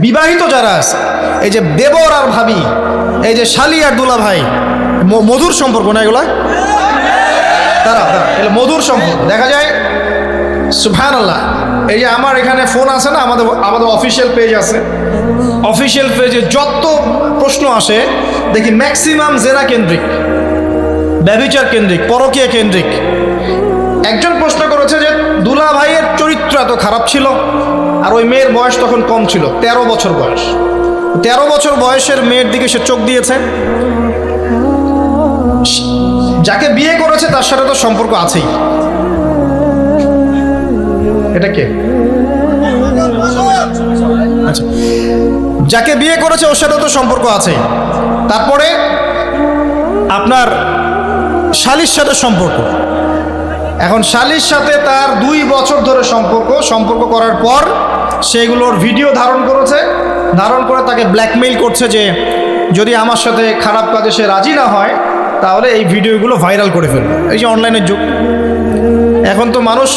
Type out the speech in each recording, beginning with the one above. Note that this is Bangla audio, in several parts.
বিবাহিত যারা আছে, এই যে দেবর আর ভাবি, এই যে শালি আর দুলা ভাই, মধুর সম্পর্ক না এগুলা? তারা এগুলো মধুর সম্পর্ক দেখা যায়। সুবহানাল্লাহ। এই যে আমার এখানে ফোন আছে না, আমাদের অফিসিয়াল পেজ আছে, অফিসিয়াল পেজে যত প্রশ্ন আসে দেখি ম্যাক্সিমাম জেনা কেন্দ্রিক, ব্যভিচার কেন্দ্রিক, পরকীয়া কেন্দ্রিক। একজন প্রশ্ন করেছে যে দুলা ভাইয়ের চরিত্র এত খারাপ ছিল, আর ওই মেয়ের বয়স তখন কম ছিল, 13 বছর বয়স। 13 বছর বয়সের মেয়ের দিকে সে চোখ দিয়েছে। যাকে বিয়ে করেছে তার সাথে তো সম্পর্ক আছেই। এটা কে? আচ্ছা, যাকে বিয়ে করেছে ওর সাথে তো সম্পর্ক আছেই। তারপরে আপনার শালির সাথে সম্পর্ক। এখন শালির সাথে তার 2 বছর ধরে সম্পর্ক করার পর সেগুলোর ভিডিও ধারণ করেছে, ধারণ করে তাকে ব্ল্যাকমেইল করছে যে যদি আমার সাথে খারাপ কাজে সে রাজি না হয় তাহলে এই ভিডিওগুলো ভাইরাল করে ফেলবে। এই যে অনলাইনের যুগ, এখন তো মানুষ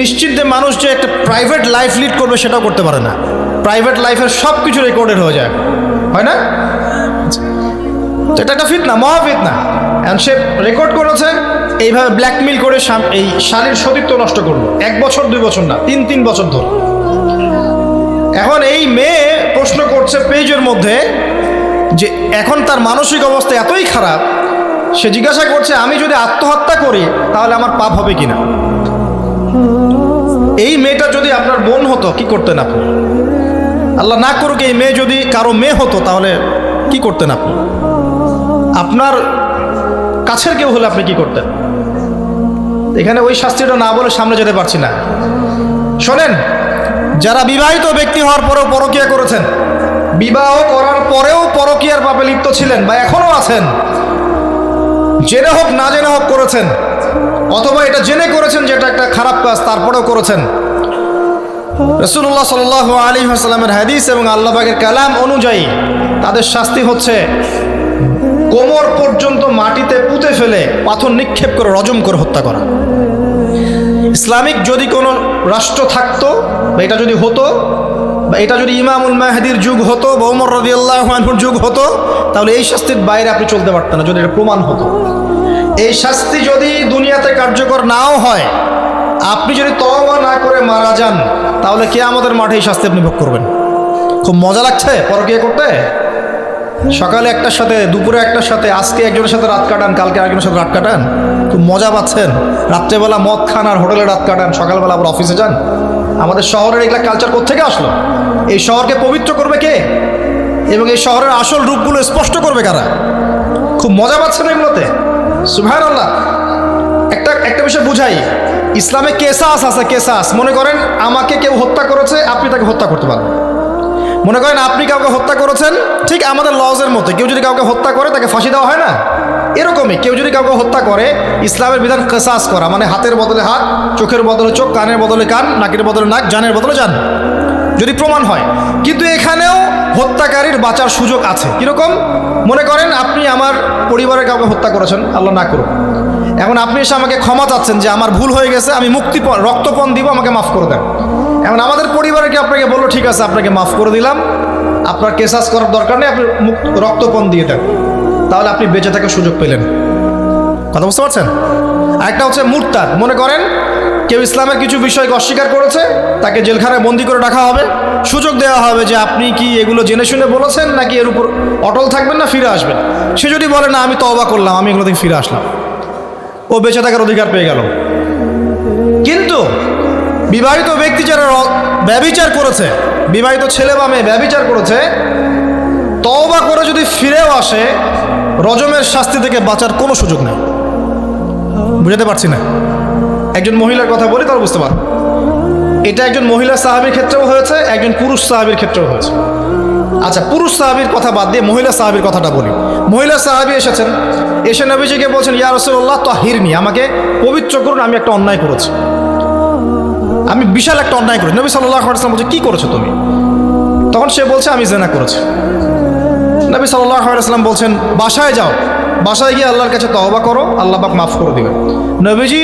নিশ্চিন্তে মানুষ যে একটা প্রাইভেট লাইফ লিড করবে সেটাও করতে পারে না। প্রাইভেট লাইফের সব কিছু রেকর্ডেড হয়ে যায়, হয় না? তো এটা একটা ফিতনা, মহা ফিতনা। এখন সে রেকর্ড করেছে, এইভাবে ব্ল্যাকমেইল করে এই শালীর সতীত্ব নষ্ট করলো। 1 বছর 2 বছর না, 3 বছর ধরে। এখন এই মেয়ে প্রশ্ন করছে পেজের মধ্যে যে এখন তার মানসিক অবস্থা এতই খারাপ, সে জিজ্ঞাসা করছে আমি যদি আত্মহত্যা করি তাহলে আমার পাপ হবে কিনা। এই মেয়েটা যদি আপনার বোন হতো কি করতেন আপনি? আল্লাহ না করুক এই মেয়ে যদি কারো মেয়ে হতো তাহলে কি করতেন আপনি? আপনার কাছের কেউ হলে আপনি কি করতেন? এখানে ওই শাস্তিটা না বলে সামনে যেতে পারছি না। শোনেন, যারা বিবাহিত ব্যক্তি হওয়ার পরেও পরকীয়া করেছেন, বিবাহ করার পরেও পরকীয়ার পাপে লিপ্ত ছিলেন বা এখনো আছেন, জেনে হোক না জেনে হোক করেছেন, অথবা এটা জেনে করেছেন যে এটা একটা খারাপ কাজ তারপরেও করেছেন, রাসূলুল্লাহ সাল্লাল্লাহু আলাইহি ওয়াসাল্লামের হাদিস এবং আল্লাহ পাকের কালাম অনুযায়ী তাদের শাস্তি হচ্ছে কোমর পর্যন্ত মাটিতে পুঁতে ফেলে পাথর নিক্ষেপ করে রজম করে হত্যা করা। ইসলামিক যদি কোনো রাষ্ট্র থাকতো বা এটা যদি হতো, বা এটা যদি ইমামুল মাহদির যুগ হতো বা ওমর রাদিয়াল্লাহু আনহুর যুগ হতো, তাহলে এই শাস্তির বাইরে আপনি চলতে পারতেন না যদি এটা প্রমাণ হতো। এই শাস্তি যদি দুনিয়াতে কার্যকর নাও হয়, আপনি যদি তওবা না করে মারা যান তাহলে কিয়ামতের মাঠে এই শাস্তি আপনি ভোগ করবেন। খুব মজা লাগছে পরকীয়া করতে? সকালে একটার সাথে, দুপুরে একটার সাথে, আজকে একজনের সাথে রাত কাটান, কালকে আরেকজনের সাথে রাত কাটান, খুব মজা পাচ্ছেন। রাত্রেবেলা মদ খান আর হোটেলে রাত কাটান, সকালবেলা আবার অফিসে যান। আমাদের শহরের এগুলা কালচার কোত্থেকে আসলো? এই শহরকে পবিত্র করবে কে এবং এই শহরের আসল রূপগুলো স্পষ্ট করবে কারা? খুব মজা পাচ্ছেন এগুলোতে। সুবহানাল্লাহ। একটা বিষয় বুঝাই, ইসলামে কেসাস আছে, কেসাস। মনে করেন আমাকে কেউ হত্যা করেছে, আপনি তাকে হত্যা করতে পারবেন। মনে করেন আপনি কাউকে হত্যা করেছেন, ঠিক আমাদের লজের মতো কেউ যদি কাউকে হত্যা করে তাকে ফাঁসি দেওয়া হয় না, এরকমই কেউ যদি কাউকে হত্যা করে ইসলামের বিধান কেসাস করা, মানে হাতের বদলে হাত, চোখের বদলে চোখ, কানের বদলে কান, নাকের বদলে নাক, জানের বদলে জান, যদি প্রমাণ হয়। কিন্তু এখানেও হত্যাকারীর বাঁচার সুযোগ আছে। কিরকম? মনে করেন আপনি আমার পরিবারের কাউকে হত্যা করেছেন, আল্লাহ না করুক, এখন আপনি এসে আমাকে ক্ষমা চাচ্ছেন যে আমার ভুল হয়ে গেছে, আমি রক্তপণ দিব, আমাকে মাফ করে দেন। এখন আমাদের পরিবারকে আপনাকে বললো ঠিক আছে আপনাকে মাফ করে দিলাম, আপনার কেসাস করার দরকার নেই, আপনি রক্তপণ দিয়ে দেন, তাহলে আপনি বেঁচে থাকার সুযোগ পেলেন। কথা বুঝতে পারছেন? আরেকটা হচ্ছে মুরতাদ। মনে করেন কেউ ইসলামের কিছু বিষয়কে অস্বীকার করেছে, তাকে জেলখানায় বন্দি করে রাখা হবে, সুযোগ দেওয়া হবে যে আপনি কি এগুলো জেনে শুনে বলেছেন নাকি এর উপর অটল থাকবেন না ফিরে আসবেন। সে যদি বলে না আমি তওবা করলাম, আমি এগুলো থেকে ফিরে আসলাম, ও বেঁচে থাকার অধিকার পেয়ে গেল। কিন্তু বিবাহিত ব্যক্তি যারা ব্যভিচার করেছে, বিবাহিত ছেলে বা মেয়ে ব্যভিচার করেছে, তওবা করে যদি ফিরেও আসে, রজমের শাস্তি থেকে বাঁচার কোনো সুযোগ নেই। বুঝাতে পারছি না? একজন মহিলার কথা বলি তাহলে বুঝতে পারবেন। এটা একজন মহিলা সাহাবীর ক্ষেত্রেও হয়েছে, একজন পুরুষ সাহাবীর ক্ষেত্রেও হয়েছে। আচ্ছা, পুরুষ সাহাবীর কথা বাদ দিয়ে মহিলা সাহাবীর কথাটা বলি। মহিলা সাহাবী এসেছেন, এসে নবীজিকে বলছেন ইয়া রাসূলুল্লাহ তাহিরনি, আমাকে পবিত্র করুন, আমি একটা অন্যায় করেছি, আমি বিশাল একটা অন্যায় করেছি। নবী সাল্লাল্লাহু আলাইহি ওয়াসাল্লাম বলছে কি করেছো তুমি? তখন সে বলছে আমি জিনা করেছি। নবী সাল্লাল্লাহু আলাইহি ওয়াসাল্লাম বলছেন বাসায় যাও, বাসায় গিয়ে আল্লাহর কাছে তওবা করো, আল্লাহ পাক মাফ করে দিবেন। নবীজি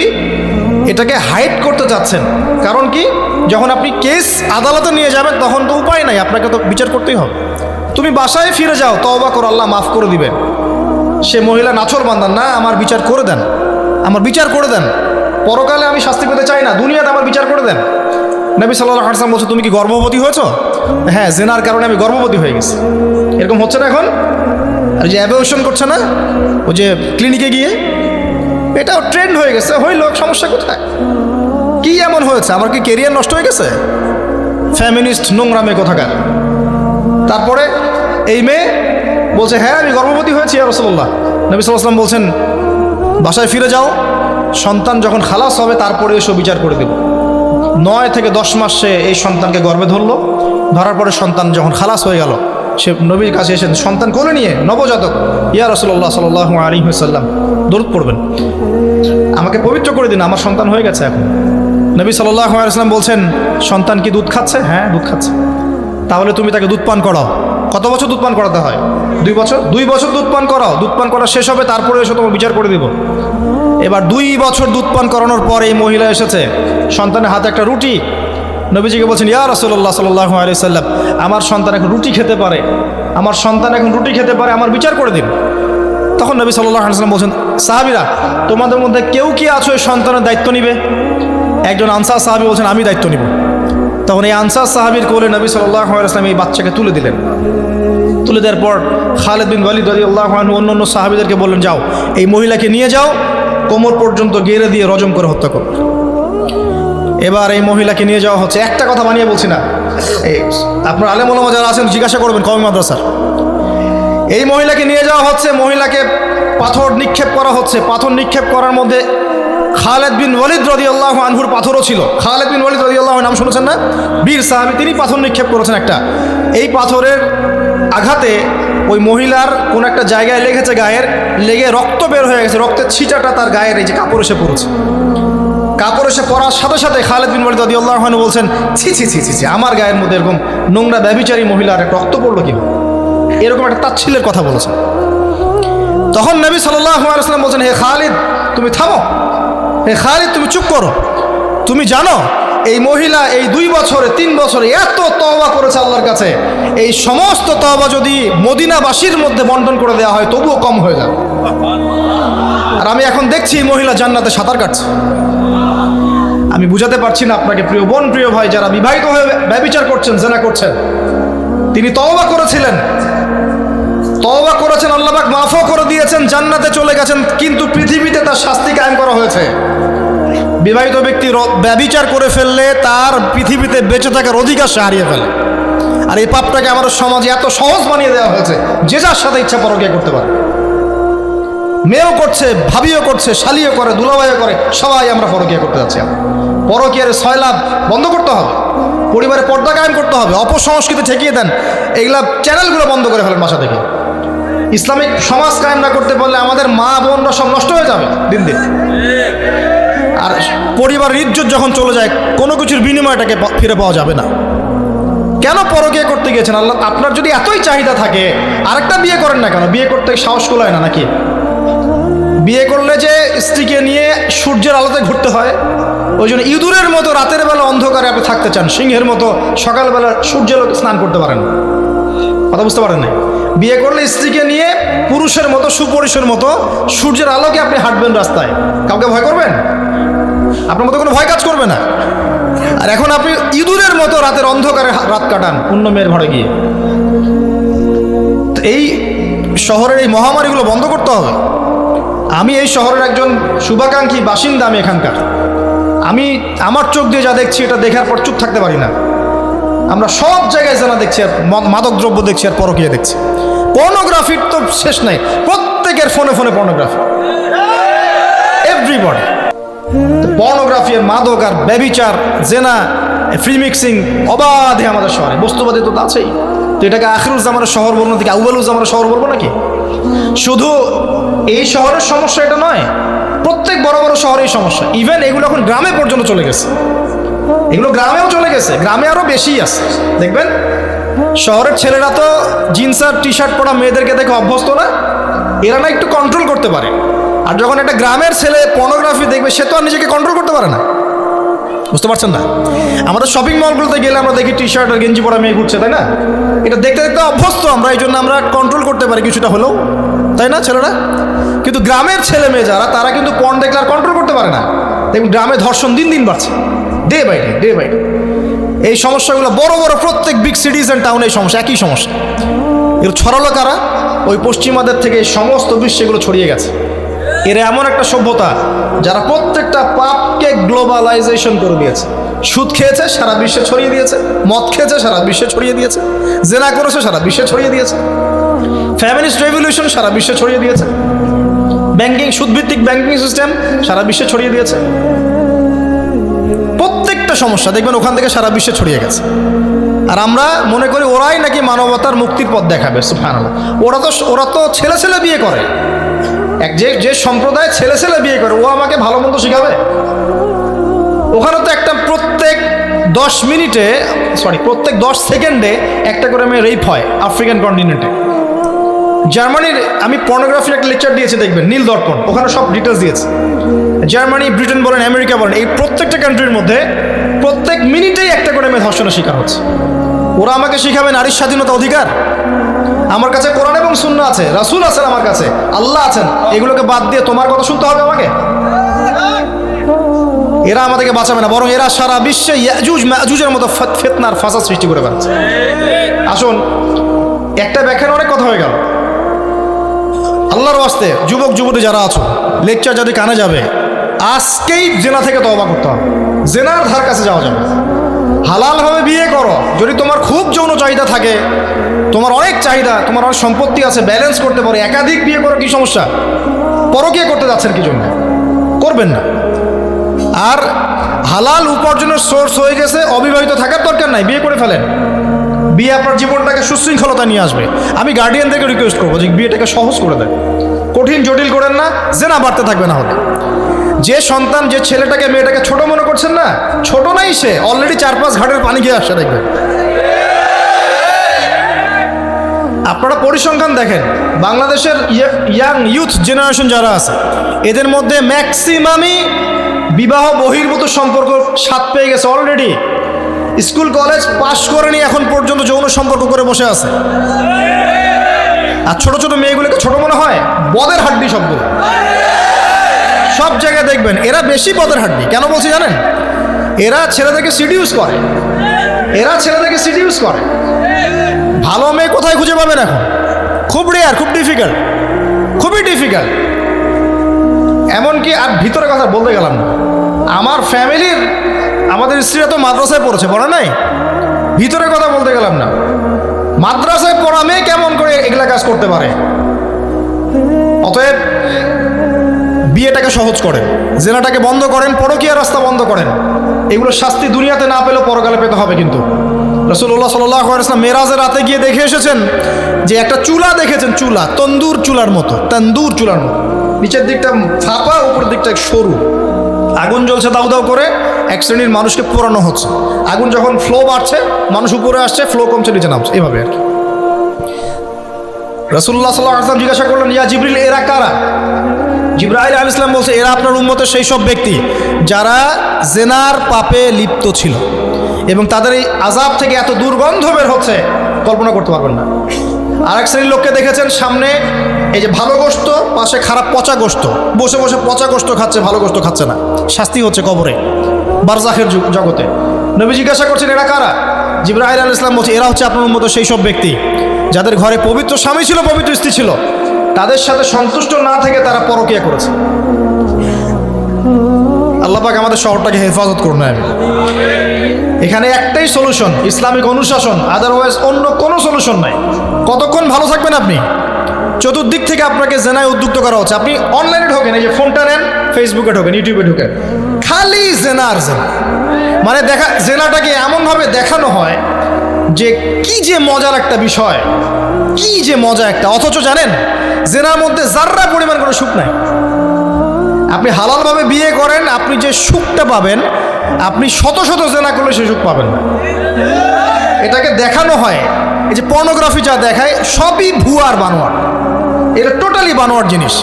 এটাকে হাইড করতে চাচ্ছেন। কারণ কি, যখন আপনি কেস আদালতে নিয়ে যাবেন তখন তো উপায় নাই, আপনাকে তো বিচার করতেই হবে। তুমি বাসায় ফিরে যাও, তওবা করো, আল্লাহ মাফ করে দিবেন। সে মহিলা নাছোড়বান্দা, না আমার বিচার করে দেন, আমার বিচার করে দেন, পরকালে আমি শাস্তি পেতে চাই না, দুনিয়াতে আমার বিচার করে দেন। নবী সাল্লাল্লাহু আলাইহি ওয়াসাল্লাম বলছে, তুমি কি গর্ভবতী হয়েছো? হ্যাঁ, জেনার কারণে আমি গর্ভবতী হয়ে গেছি। এরকম হচ্ছে না এখন? আর যে অ্যাবর্শন করছে না, ও যে ক্লিনিকে গিয়ে, এটাও ট্রেন্ড হয়ে গেছে। হইল, সমস্যা কোথায়? কি এমন হয়েছে? আমার কি কেরিয়ার নষ্ট হয়ে গেছে? ফ্যামিনিস্ট নোংরা মেয়ে কোথাকার। তারপরে এই মেয়ে বলছে, হ্যাঁ আমি গর্ভবতী হয়েছি ইয়া রাসূলুল্লাহ। নবী সাল্লাল্লাহু আলাইহি ওয়াসাল্লাম বলছেন, বাসায় ফিরে যাও, সন্তান যখন খালাস হবে তারপরে এসো, বিচার করে দেব। 9 থেকে 10 মাস সে এই সন্তানকে গর্ভে ধরলো। ধরার পরে সন্তান যখন খালাস হয়ে গেল, সে নবীর কাছে এসে সন্তান কোলে নিয়ে, নবজাতক, ইয়া রাসূলুল্লাহ সাল্লাল্লাহু আলাইহি ওয়াসাল্লাম দরুদ পড়বেন, আমাকে পবিত্র করে দিন, আমার সন্তান হয়ে গেছে এখন। নবী সাল্লাল্লাহু আলাইহি ওয়াসাল্লাম বলছেন, সন্তান কি দুধ খাচ্ছে? হ্যাঁ, দুধ খাচ্ছে। তাহলে তুমি তাকে দুধ পান করাও। কত বছর দুধ পান করাতে হয়? 2 বছর। 2 বছর দুধ পান করাও, দুধ পান করা শেষ হবে তারপরে এসে তোমার বিচার করে দিব। এবার 2 বছর দুধ পান করানোর পর এই মহিলা এসেছে, সন্তানের হাতে একটা রুটি। নবীজিকে বলছেন, ইয়া রাসূলুল্লাহ সাল্লাল্লাহু আলাইহি ওয়াসাল্লাম, আমার সন্তান এখন রুটি খেতে পারে, আমার সন্তান এখন রুটি খেতে পারে, আমার বিচার করে দিন। তখন নবী সাল্লাল্লাহু আলাইহি ওয়াসাল্লাম বলছেন, সাহাবীরা, তোমাদের মধ্যে কেউ কি আছো এই সন্তানের দায়িত্ব নিবে? একজন আনসার সাহাবী বলছেন, আমি দায়িত্ব নিব। তখন এই আনসার সাহাবীর কোলে নবী সাল্লাল্লাহু আলাইহি ওয়াসাল্লাম এই বাচ্চাকে তুলে দিলেন। তুলে দেওয়ার পর খালিদ বিন ওয়ালিদ রাদিয়াল্লাহু আনহু অন্য সাহাবীদেরকে বললেন, যাও এই মহিলাকে নিয়ে যাও, কোমর পর্যন্ত গেড়ে দিয়ে রজম করে হত্যা করো। এবার এই মহিলাকে নিয়ে যাওয়া হচ্ছে। একটা কথা বানিয়ে বলছি না, এই আপনার আলেম ওলামা যারা আছেন জিজ্ঞাসা করবেন কওমি মাদ্রাসার। এই মহিলাকে নিয়ে যাওয়া হচ্ছে, মহিলাকে পাথর নিক্ষেপ করা হচ্ছে। পাথর নিক্ষেপ করার মধ্যে খালিদ বিন ওয়ালিদ রাদিয়াল্লাহু আনহুর পাথরও ছিল। খালিদ বিন ওয়ালিদ রাদিয়াল্লাহু আনহু নাম শুনেছেন না? বীর সাহাবী, তিনি পাথর নিক্ষেপ করেছেন একটা। এই পাথরের আঘাতে ওই মহিলার কোন একটা জায়গায় লেগেছে, গায়ের লেগে রক্ত বের হয়ে গেছে। রক্তের ছিটাটা তার গায়ের এই যে কাপড় এসে পড়েছে। কাপড় এসে পড়ার সাথে সাথে খালিদ বিন ওয়ালিদ রাদিয়াল্লাহু আনহু বলছেন, ছি ছি ছি ছি ছি, আমার গায়ের মধ্যে এরকম নোংরা ব্যভিচারী মহিলার রক্ত পড়লো কি? এরকম একটা তাচ্ছিল্যের কথা বলেছেন। তখন নবী সাল্লাল্লাহু আলাইহি ওয়াসাল্লাম বলছেন, হে খালিদ তুমি থামো, হে খালিদ তুমি চুপ করো। তুমি জানো এই মহিলা এই 2 বছরে 3 বছরে এত তওবা করেছে আল্লাহর কাছে, এই সমস্ত তওবা যদি মদিনাবাসীর মধ্যে বন্টন করে দেওয়া হয় তবুও কম হয়ে যাবে। আর আমি এখন দেখছি এই মহিলা জান্নাতে সাঁতার কাটছে। আমি বুঝাতে পারছি না আপনাকে প্রিয় বোন, প্রিয় ভাই, যারা বিবাহিত হয়ে ব্যভিচার করছেন, জেনা করছেন, তিনি তওবা করেছিলেন, তওবা করেছেন, আল্লাহ পাক মাফও করে দিয়েছেন, জান্নাতে চলে গেছেন, কিন্তু পৃথিবীতে তার শাস্তি কায়েম করা হয়েছে। বিবাহিত ব্যক্তি ব্যভিচার করে ফেললে তার পৃথিবীতে বেঁচে থাকার অধিকার সে হারিয়ে ফেলে। আর এই পাপটাকে আমাদের সমাজে এত সহজ বানিয়ে দেওয়া হয়েছে, যে যার সাথে ইচ্ছা পরকীয়া করতে পারে। মেয়েও করছে, ভাবিও করছে, শালিও করে, দুলাভাইও করে, সবাই আমরা পরকীয়া করতে যাচ্ছি। পরকীয়ার সয়লাভ বন্ধ করতে হবে, পরিবারে পর্দা কায়েম করতে হবে, অপসংস্কৃতি ঠেকিয়ে দেন, এইগুলা চ্যানেলগুলো বন্ধ করে ফেলেন বাসা থেকে। ইসলামিক সমাজ কায়েম না করতে পারলে আমাদের মা বোনরা সব নষ্ট হয়ে যাবে দিন দিন। আর পরিবারের ইজ্জত যখন চলে যায়, কোনো কিছুর বিনিময়টাকে ফিরে পাওয়া যাবে না। কেন পরকীয়া করতে গিয়েছেন? আল্লাহ, আপনার যদি এতই চাহিদা থাকে আরেকটা বিয়ে করেন না কেন? বিয়ে করতে সাহস কুলায় না নাকি? বিয়ে করলে যে স্ত্রীকে নিয়ে সূর্যের আলোতে ঘুরতে হয়, ওই জন্য ইঁদুরের মতো রাতের বেলা অন্ধকারে আপনি থাকতে চান, সিংহের মতো সকালবেলা সূর্যের আলোতে স্নান করতে পারেন। কথা বুঝতে পারেন না? বিয়ে করলে স্ত্রীকে নিয়ে পুরুষের মতো, সুপুরুষের মতো সূর্যের আলোকে আপনি হাঁটবেন রাস্তায়, কাউকে ভয় করবেন? আপনার মতো কোনো ভয় কাজ করবে না। আর এখন আপনি ইঁদুরের মতো রাতের অন্ধকারে রাত কাটান অন্য মেয়ের ঘরে গিয়ে। এই শহরের এই মহামারীগুলো বন্ধ করতে হবে। আমি এই শহরের একজন শুভাকাঙ্ক্ষী বাসিন্দা, আমি এখানকার। আমি আমার চোখ দিয়ে যা দেখছি, এটা দেখার পর চুপ থাকতে পারি না। আমরা সব জায়গায় জানা দেখছি, আর মাদক দ্রব্য দেখছি, আর পরকীয়া দেখছি। পর্নোগ্রাফির তো শেষ নাই, প্রত্যেকের ফোনে ফোনে পর্নোগ্রাফি, এভরিবডি। পর্নোগ্রাফি আর মাদক আর ব্যভিচার, জেনা, ফ্রি মিক্সিং অবাধে আমাদের শহরে। বস্তুবাদী তো আছেই। তো এটাকে আখিরুজ্জামানের শহর বলবো নাকি আউয়ালুজ্জামানের শহর বলবো নাকি? শুধু এই শহরের সমস্যা এটা নয়, প্রত্যেক বড় বড় শহরে এই সমস্যা। ইভেন এগুলো এখন গ্রামে পর্যন্ত চলে গেছে, এগুলো গ্রামেও চলে গেছে, গ্রামে আরো বেশি আছে। দেখবেন শহরের ছেলেরা তো জিন্স আর টি শার্ট পরা মেয়েদেরকে দেখে অভ্যস্ত না, এরা না একটু কন্ট্রোল করতে পারে। আর যখন একটা গ্রামের ছেলে পর্নোগ্রাফি দেখবে, সে তো আর নিজেকে কন্ট্রোল করতে পারে না। বুঝতে পারছেন না? আমাদের শপিং মলগুলোতে গেলে আমরা দেখি টি শার্ট আর গেঞ্জি পরা মেয়ে ঘুরছে, তাই না? এটা দেখতে দেখতে অভ্যস্ত আমরা, এই জন্য আমরা কন্ট্রোল করতে পারি কিছুটা হলেও, তাই না ছেলেরা? কিন্তু গ্রামের ছেলে মেয়ে যারা, তারা কিন্তু পর্ন দেখলে আর কন্ট্রোল করতে পারে না। দেখুন গ্রামে ধর্ষণ দিন দিন বাড়ছে, ডে বাই ডে। এই সমস্যাগুলো বড় বড় প্রত্যেক বিগ সিটিজ অ্যান্ড টাউনে এই সমস্যা, একই সমস্যা। এগুলো ছড়ালো কারা? ওই পশ্চিমাদের থেকে সমস্ত বিশ্বে এগুলো ছড়িয়ে গেছে। এরা এমন একটা সভ্যতা যারা প্রত্যেকটা পাপকে গ্লোবালাইজেশন করে দিয়েছে। সুদ খেয়েছে, সারা বিশ্বে ছড়িয়ে দিয়েছে। মদ খেয়েছে, সারা বিশ্বে ছড়িয়ে দিয়েছে। জেনা করেছে, সারা বিশ্বে ছড়িয়ে দিয়েছে। ফ্যামিলিস্ট রেভলিউশন সারা বিশ্বে ছড়িয়ে দিয়েছে। ব্যাংকিং, সুদভিত্তিক ব্যাংকিং সিস্টেম সারা বিশ্বে ছড়িয়ে দিয়েছে। প্রত্যেকটা সমস্যা দেখবেন ওখান থেকে সারা বিশ্বে ছড়িয়ে গেছে। আর আমরা মনে করি ওরাই নাকি মানবতার মুক্তির পথ দেখাবে। সুবহানাল্লাহ। ওরা তো ছেলে ছেলে বিয়ে করে। যে সম্প্রদায় ছেলে ছেলে বিয়ে করে, ও আমাকে ভালো মন্দ শিখাবে? ওখানে তো একটা প্রত্যেক 10 সেকেন্ডে একটা করে মেয়ে রেপ হয় আফ্রিকান কন্টিনেন্টে। জার্মানির, আমি পর্নোগ্রাফির একটা লেকচার দিয়েছি, দেখবেন নীল দর্পণ, ওখানে সব ডিটেলস দিয়েছে। জার্মানি, ব্রিটেন বলেন, আমেরিকা বলেন, এই প্রত্যেকটা কান্ট্রির মধ্যে প্রত্যেক মিনিটেই একটা করে মেয়ে ধর্ষণের শিকার হচ্ছে। ওরা আমাকে শিখাবে নারীর স্বাধীনতা অধিকার? আমার কাছে কোরআন এবং সুন্নাহ আছে, রাসূল আছেন, আমার কাছে আল্লাহ আছেন। এগুলোকে বাদ দিয়ে তোমার কথা শুনতে হবে আমাকে? এরা আমাদেরকে বাঁচাবে না, বরং এরা সারা বিশ্বে ইয়াজুজ মাজুজের মতো ফিতনার ফাসাদ সৃষ্টি করে বেড়াচ্ছে। আসুন, একটা ব্যাখ্যার অনেক কথা হয়ে গেল। আল্লাহর ওয়াস্তে যুবক যুবতী যারা আছো, লেকচার যদি কানে যাবে, আজকেই জেনা থেকে তওবা করতে হবে। জেনার ধার কাছে যাওয়া যাবে। হালালভাবে বিয়ে করো। যদি তোমার খুব যৌন চাহিদা থাকে, তোমার অনেক চাহিদা, তোমার অনেক সম্পত্তি আছে, ব্যালেন্স করতে পারো, একাধিক বিয়ে করো, কি সমস্যা? পরকীয়া করতে যাচ্ছেন কি জন্য? করবেন না। আর হালাল উপার্জনের সোর্স হয়ে গেছে, অবিবাহিত থাকার দরকার নাই, বিয়ে করে ফেলেন। বিয়ে আপনার জীবনটাকে সুশৃঙ্খলতা নিয়ে আসবে। আমি গার্ডিয়ানদেরকে রিকোয়েস্ট করবো যে বিয়েটাকে সহজ করে দেন, কঠিন জটিল করেন না, জেনা বাড়তে থাকবে না হলে। যে সন্তান, যে ছেলেটাকে মেয়েটাকে ছোট মনে করছেন না, ছোট নাই, সে অলরেডি 4-5 ঘাটের পানি খেয়ে আসছে, দেখবেন। আপনারা পরিসংখ্যান দেখেন, বাংলাদেশের ইয়াং ইউথ জেনারেশন যারা আছে, এদের মধ্যে ম্যাক্সিমামই বিবাহ বহির্ভূত সম্পর্ক স্বাদ পেয়ে গেছে অলরেডি। স্কুল কলেজ পাশ করেনি, এখন পর্যন্ত যৌন সম্পর্ক করে বসে আছে। আর ছোট ছোট মেয়েগুলোকে ছোট মনে হয়, বদের হাড্ডি সবগুলো। সব জায়গায় দেখবেন এরা বেশি বদের হাড্ডি। কেন বলছি জানেন? এরা ছেলেদেরকে সিডিউস করে। ভালো মেয়ে কোথায় খুঁজে পাবেন এখন? খুব রেয়ার, খুব ডিফিকাল্ট, খুবই ডিফিকাল্ট। এমনকি আর ভিতরে কথা বলতে গেলাম না, আমার ফ্যামিলির, আমাদের স্ত্রীরা তো মাদ্রাসায় পড়েছে, পড়ে নাই? ভিতরে কথা বলতে গেলাম না, মাদ্রাসায় পড়া মেয়ে কেমন করে এগুলা কাজ করতে পারে? অতএব বিয়েটাকে সহজ করেন, জেনাটাকে বন্ধ করেন, পরকীয়ার রাস্তা বন্ধ করেন। এগুলো শাস্তি দুনিয়াতে না পেলেও পরকালে পেতে হবে। কিন্তু রাসূলুল্লাহ সাল্লাল্লাহু আলাইহি ওয়াসাল্লাম মেরাজের রাতে গিয়ে দেখে এসেছেন যে একটা চুলা দেখেছেন, চুলা তন্দুর চুলার মতো, নিচের দিকটা ফাঁপা, উপরের দিকটা সরু, আগুন জ্বলছে দাউ দাউ করে, এক শ্রেণীর মানুষকে পোড়ানো হচ্ছে। আগুন যখন ফ্লো বাড়ছে, মানুষ উপরে আসছে, ফ্লো কমছে, নিচে নামছে, এভাবে আর কি। রাসূলুল্লাহ সাল্লাল্লাহু আলাইহি ওয়াসাল্লাম জিজ্ঞাসা করলেন, ইয়া জিবরিল, এরা কারা? জিবরাইল আলাইহিস সালাম বলছে, এরা আপনার উম্মতের সেই সব ব্যক্তি যারা জেনার পাপে লিপ্ত ছিল, এবং তাদের এই আযাব থেকে এত দুর্গন্ধ বের হচ্ছে কল্পনা করতে পারবেন না। আর এক শ্রেণীর লোককে দেখেছেন, সামনে এই যে ভালো গোশত, পাশে খারাপ পচা গোশত, বসে বসে পচা গোশত খাচ্ছে, ভালো গোশত খাচ্ছে না। শাস্তি হচ্ছে কবরে, বারজাখের জগতে। নবী জিজ্ঞাসা করছেন, এরা কারা? জিবরাইল আলাইহিস সালাম বলছে, এরা হচ্ছে আপনার উম্মতের সেই সব ব্যক্তি যাদের ঘরে পবিত্র স্বামী ছিল, পবিত্র স্ত্রী ছিল, তাদের সাথে সন্তুষ্ট না থেকে তারা পরকীয়া করেছে। আল্লাহ পাক আমাদের শহরটাকে হেফাজত করুন। এখানে একটাই সলিউশন, ইসলামিক অনুশাসন, আদারওয়াইজ অন্য কোনো সলিউশন নাই। কতক্ষণ ভালো থাকবেন আপনি? চতুর্দিক থেকে আপনাকে জেনায় উদ্যুক্ত করা হচ্ছে। আপনি অনলাইনে ঢোকেন, এই যে ফোনটা নেন, ফেসবুকে ঢোকেন, ইউটিউবে ঢোকেন, খালি জেনা আর জেনা। মানে জেনাটাকে এমনভাবে দেখানো হয় যে কি যে মজার একটা বিষয়, কি যে মজা একটা। অথচ জানেন, জেনার মধ্যে যার্রা পরিমাণ কোনো সুখ নাই। আপনি হালালভাবে বিয়ে করেন, আপনি যে সুখটা পাবেন, আপনি শত শত জেনা করলে সে সুখ পাবেন না। এটাকে দেখানো হয়, এই যে পর্নোগ্রাফি যা দেখায়, সবই ভুয়ার বানোয়ার। এটা টোটালি বানোয়ার জিনিস।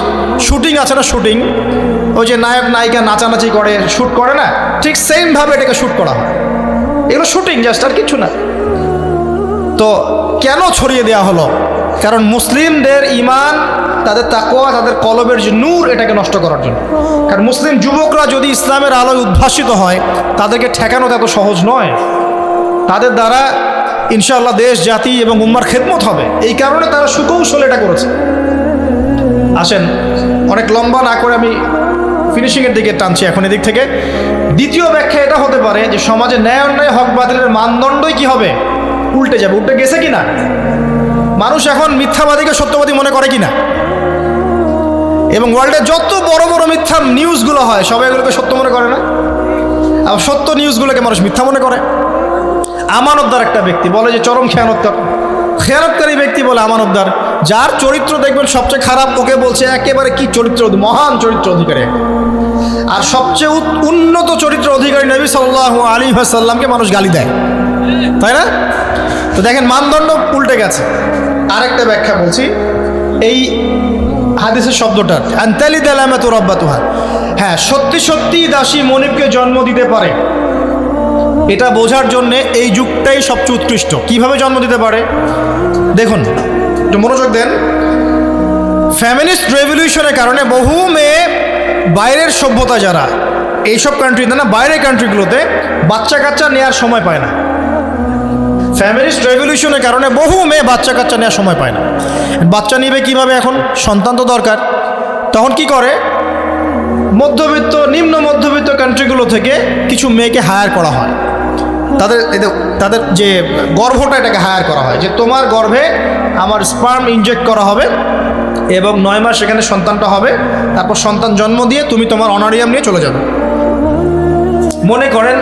শুটিং আছে না, শুটিং, ওই যে নায়ক নায়িকা নাচানাচি করে শ্যুট করে না, ঠিক সেমভাবে এটাকে শ্যুট করা হয়। এগুলো শুটিং জাস্ট, আর কিছু না। তো কেন ছড়িয়ে দেওয়া হলো? কারণ মুসলিমদের ঈমান, তাদের তাকওয়া, তাদের কলবের যে নূর, এটাকে নষ্ট করার জন্য। কারণ মুসলিম যুবকরা যদি ইসলামের আলোয় উদ্ভাসিত হয়, তাদেরকে ঠেকানো এত সহজ নয়। তাদের দ্বারা ইনশাআল্লাহ দেশ, জাতি এবং উম্মার খেদমত হবে। এই কারণে তারা সুকৌশলে এটা করেছে। আসেন, অনেক লম্বা না করে আমি ফিনিশিংয়ের দিকে টানছি এখন এদিক থেকে। দ্বিতীয় ব্যাখ্যা এটা হতে পারে যে সমাজে ন্যায় অন্যায়, হক বাতিলের মানদণ্ডই কি হবে? উল্টে যাবে। উল্টে গেছে কিনা? মানুষ এখন মিথ্যাবাদীকে সত্যবাদী মনে করে কিনা? এবং ওয়ার্ল্ডের যত বড় বড় মিথ্যা নিউজগুলো হয়, সবাই এগুলোকে সত্য মনে করে না? আর সত্য নিউজগুলোকে মানুষ মিথ্যা মনে করে। আমানতদার একটা ব্যক্তি বলে যে চরম খেয়ানতকারী ব্যক্তি বলে আমানতদার। যার চরিত্র দেখবেন সবচেয়ে খারাপ, ওকে বলছে একেবারে কি চরিত্র, মহান চরিত্র অধিকারী। আর সবচেয়ে উন্নত চরিত্র অধিকারী নবী সাল্লাল্লাহু আলাইহি ওয়াসাল্লামকে মানুষ গালি দেয়, তাই না? তো দেখেন, মানদণ্ড উল্টে গেছে। আরেকটা ব্যাখ্যা বলছি এই হাদিসের শব্দটার, আনতালিদ আলামাতু রাব্বাতুহা। হ্যাঁ, সত্যি সত্যি দাসী মনিবকে জন্ম দিতে পারে, এটা বোঝার জন্যে এই যুগটাই সবচেয়ে উৎকৃষ্ট। কিভাবে জন্ম দিতে পারে দেখুন, একটু মনোযোগ দেন। ফেমিনিস্ট রেভলিউশনের কারণে বহু মেয়ে বাইরের সভ্যতা, যারা এইসব কান্ট্রিতে না, বাইরের কান্ট্রিগুলোতে বাচ্চা কাচ্চা নেওয়ার সময় পায় না। ফেমিনিস্ট রেভলিউশনের কারণে বহু মেয়ে বাচ্চা কাচ্চা নেওয়ার সময় পায় না। বাচ্চা নিবে কিভাবে? এখন সন্তান তো দরকার। তখন কি করে? মধ্যবিত্ত, নিম্ন মধ্যবিত্ত কান্ট্রিগুলো থেকে কিছু মেয়েকে হায়ার করা হয়। তাদের যে গর্ভটা, এটাকে হায়ার করা হয় যে তোমার গর্ভে আমার স্পার্ম ইনজেক্ট করা হবে এবং 9 মাস সেখানে সন্তানটা হবে। তারপর সন্তান জন্ম দিয়ে তুমি তোমার অনারিয়াম নিয়ে চলে যাবে। মনে করেন,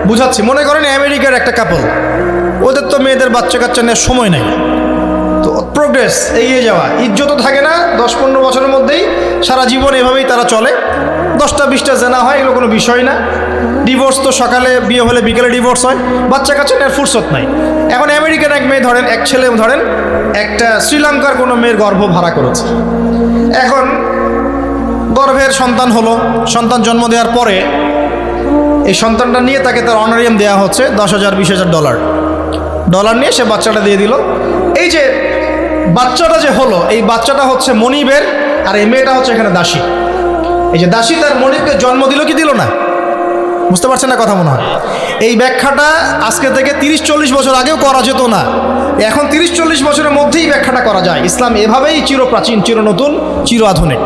বুঝাচ্ছি, মনে করেন আমেরিকার একটা কাপল, ওদের তো মেয়েদের বাচ্চা কাচ্চা নেওয়ার সময় নেই। তো প্রোগ্রেস, এগিয়ে যাওয়া, ইজ্জতও থাকে না। 10-15 বছরের মধ্যেই সারা জীবন এভাবেই তারা চলে। 10টা-20টা জেনা হয়, এগুলো কোনো বিষয় না। ডিভোর্স তো সকালে বিয়ে হলে বিকেলে ডিভোর্স হয়। বাচ্চা কাচ্চা নেওয়ার ফুরসত নাই। এখন আমেরিকান এক মেয়ে ধরেন, এক ছেলে ধরেন, একটা শ্রীলঙ্কার কোনো মেয়ের গর্ভ ভাড়া করেছে। এখন গর্ভের সন্তান হলো, সন্তান জন্ম দেওয়ার পরে এই সন্তানটা নিয়ে তাকে তার অনারিয়াম দেওয়া হচ্ছে $10,000-20,000 ডলার নিয়ে সে বাচ্চাটা দিয়ে দিল। এই যে বাচ্চাটা যে হলো, এই বাচ্চাটা হচ্ছে মনিবের, আর এই মেয়েটা হচ্ছে এখানে দাসী। এই যে দাসী তার মনিবকে জন্ম দিল কি দিল না? বুঝতে পারছেন না কথা মনে হয়? এই ব্যাখ্যাটা আজকে থেকে 30-40 বছর আগেও করা যেত না। এখন 30-40 বছরের মধ্যেই ব্যাখ্যাটা করা যায়। ইসলাম এভাবেই চিরপ্রাচীন, চির নতুন, চির আধুনিক।